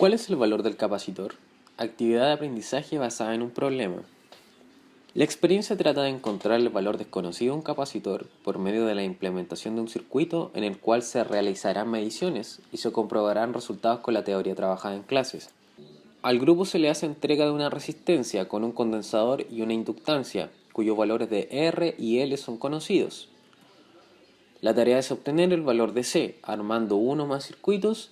¿Cuál es el valor del capacitor? Actividad de aprendizaje basada en un problema. La experiencia trata de encontrar el valor desconocido de un capacitor por medio de la implementación de un circuito en el cual se realizarán mediciones y se comprobarán resultados con la teoría trabajada en clases. Al grupo se le hace entrega de una resistencia con un condensador y una inductancia, cuyos valores de R y L son conocidos. La tarea es obtener el valor de C, armando uno o más circuitos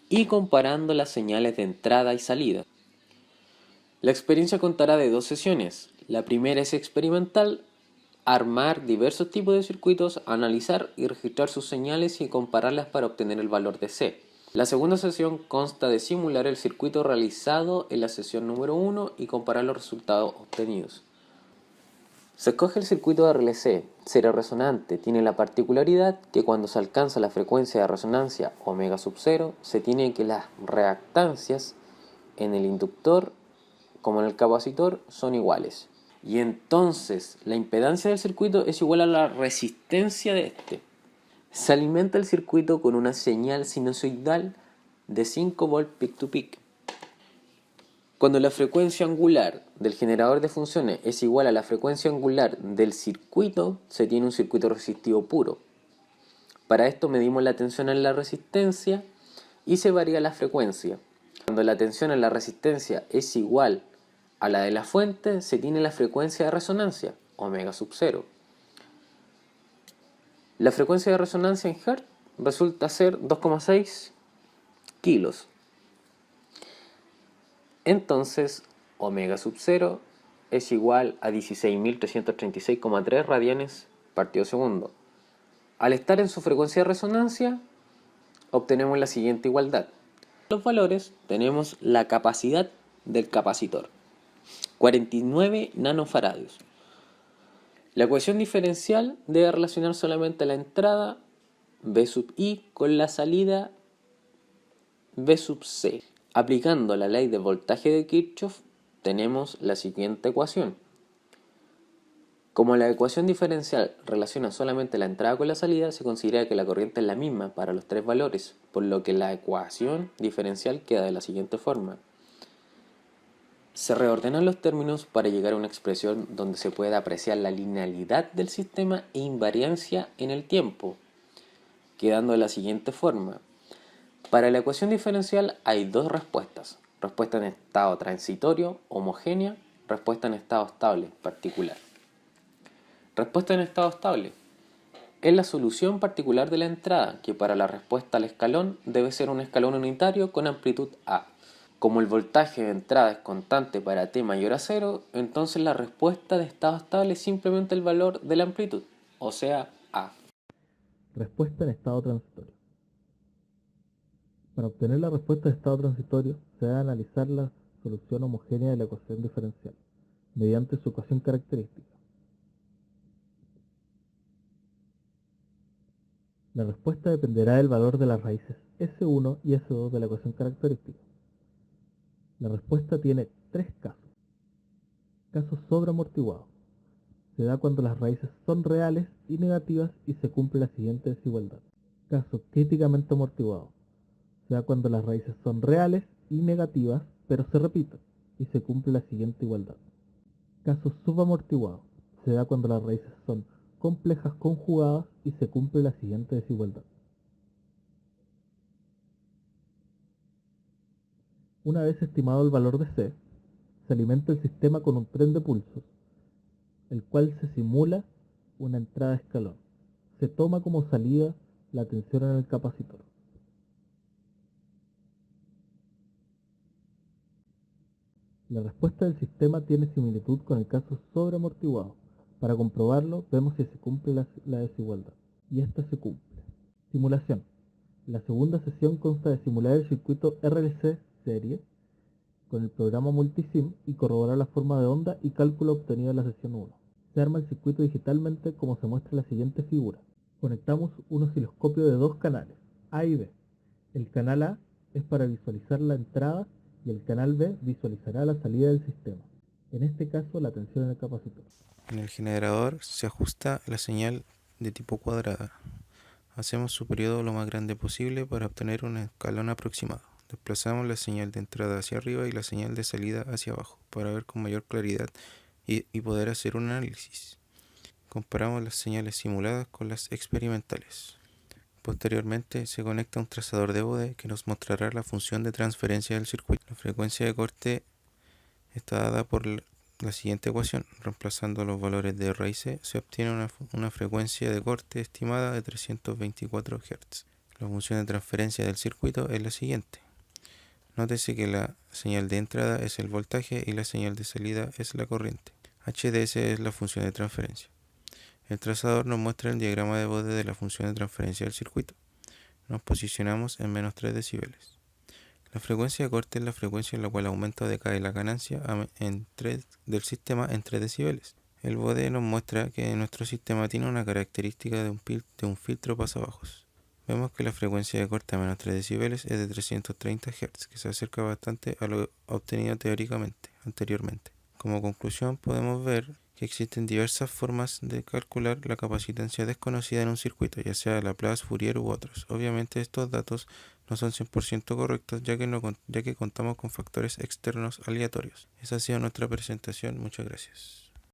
y comparando las señales de entrada y salida. La experiencia contará de 2 sesiones. La primera es experimental, armar diversos tipos de circuitos, analizar y registrar sus señales y compararlas para obtener el valor de C. La segunda sesión consta de simular el circuito realizado en la sesión número 1 y comparar los resultados obtenidos. Se escoge el circuito de RLC, serie resonante. Tiene la particularidad que cuando se alcanza la frecuencia de resonancia omega sub 0, se tiene que las reactancias en el inductor como en el capacitor son iguales. Y entonces la impedancia del circuito es igual a la resistencia de este. Se alimenta el circuito con una señal sinusoidal de 5 volt peak to peak. Cuando la frecuencia angular del generador de funciones es igual a la frecuencia angular del circuito, se tiene un circuito resistivo puro. Para esto medimos la tensión en la resistencia y se varía la frecuencia. Cuando la tensión en la resistencia es igual a la de la fuente, se tiene la frecuencia de resonancia, omega sub 0. La frecuencia de resonancia en Hz resulta ser 2,6 kilos. Entonces, omega sub 0 es igual a 16.336,3 radianes partido segundo. Al estar en su frecuencia de resonancia, obtenemos la siguiente igualdad. Los valores tenemos la capacidad del capacitor, 49 nanofaradios. La ecuación diferencial debe relacionar solamente la entrada V sub I con la salida V sub C. Aplicando la ley de voltaje de Kirchhoff, tenemos la siguiente ecuación. Como la ecuación diferencial relaciona solamente la entrada con la salida, se considera que la corriente es la misma para los tres valores, por lo que la ecuación diferencial queda de la siguiente forma. Se reordenan los términos para llegar a una expresión donde se pueda apreciar la linealidad del sistema e invariancia en el tiempo, quedando de la siguiente forma. Para la ecuación diferencial hay dos respuestas: respuesta en estado transitorio, homogénea, respuesta en estado estable, particular. Respuesta en estado estable es la solución particular de la entrada, que para la respuesta al escalón debe ser un escalón unitario con amplitud A. Como el voltaje de entrada es constante para t mayor a 0, entonces la respuesta de estado estable es simplemente el valor de la amplitud, o sea, A. Respuesta en estado transitorio. Para obtener la respuesta de estado transitorio, se debe analizar la solución homogénea de la ecuación diferencial, mediante su ecuación característica. La respuesta dependerá del valor de las raíces S1 y S2 de la ecuación característica. La respuesta tiene tres casos. Caso sobreamortiguado. Se da cuando las raíces son reales y negativas y se cumple la siguiente desigualdad. Caso críticamente amortiguado. Se da cuando las raíces son reales y negativas, pero se repiten y se cumple la siguiente igualdad. Caso subamortiguado. Se da cuando las raíces son complejas conjugadas y se cumple la siguiente desigualdad. Una vez estimado el valor de C, se alimenta el sistema con un tren de pulsos, el cual se simula una entrada a escalón. Se toma como salida la tensión en el capacitor. La respuesta del sistema tiene similitud con el caso sobreamortiguado. Para comprobarlo, vemos si se cumple la desigualdad. Y esta se cumple. Simulación. La segunda sesión consta de simular el circuito RLC serie con el programa Multisim y corroborar la forma de onda y cálculo obtenido en la sesión 1. Se arma el circuito digitalmente como se muestra en la siguiente figura. Conectamos un osciloscopio de dos canales, A y B. El canal A es para visualizar la entrada y el canal B visualizará la salida del sistema. En este caso, la tensión en el capacitor. En el generador se ajusta la señal de tipo cuadrada. Hacemos su periodo lo más grande posible para obtener un escalón aproximado. Desplazamos la señal de entrada hacia arriba y la señal de salida hacia abajo para ver con mayor claridad y poder hacer un análisis. Comparamos las señales simuladas con las experimentales. Posteriormente se conecta un trazador de Bode que nos mostrará la función de transferencia del circuito. La frecuencia de corte está dada por la siguiente ecuación. Reemplazando los valores de R y C se obtiene una frecuencia de corte estimada de 324 Hz. La función de transferencia del circuito es la siguiente. Nótese que la señal de entrada es el voltaje y la señal de salida es la corriente. HDS es la función de transferencia. El trazador nos muestra el diagrama de Bode de la función de transferencia del circuito. Nos posicionamos en menos 3 decibeles. La frecuencia de corte es la frecuencia en la cual aumenta o decae la ganancia del sistema en 3 decibeles. El Bode nos muestra que nuestro sistema tiene una característica de un filtro pasabajos. Vemos que la frecuencia de corte a menos 3 decibeles es de 330 Hz, que se acerca bastante a lo obtenido teóricamente anteriormente. Como conclusión, podemos ver que existen diversas formas de calcular la capacitancia desconocida en un circuito, ya sea Laplace, Fourier u otros. Obviamente estos datos no son 100% correctos ya que contamos con factores externos aleatorios. Esa ha sido nuestra presentación. Muchas gracias.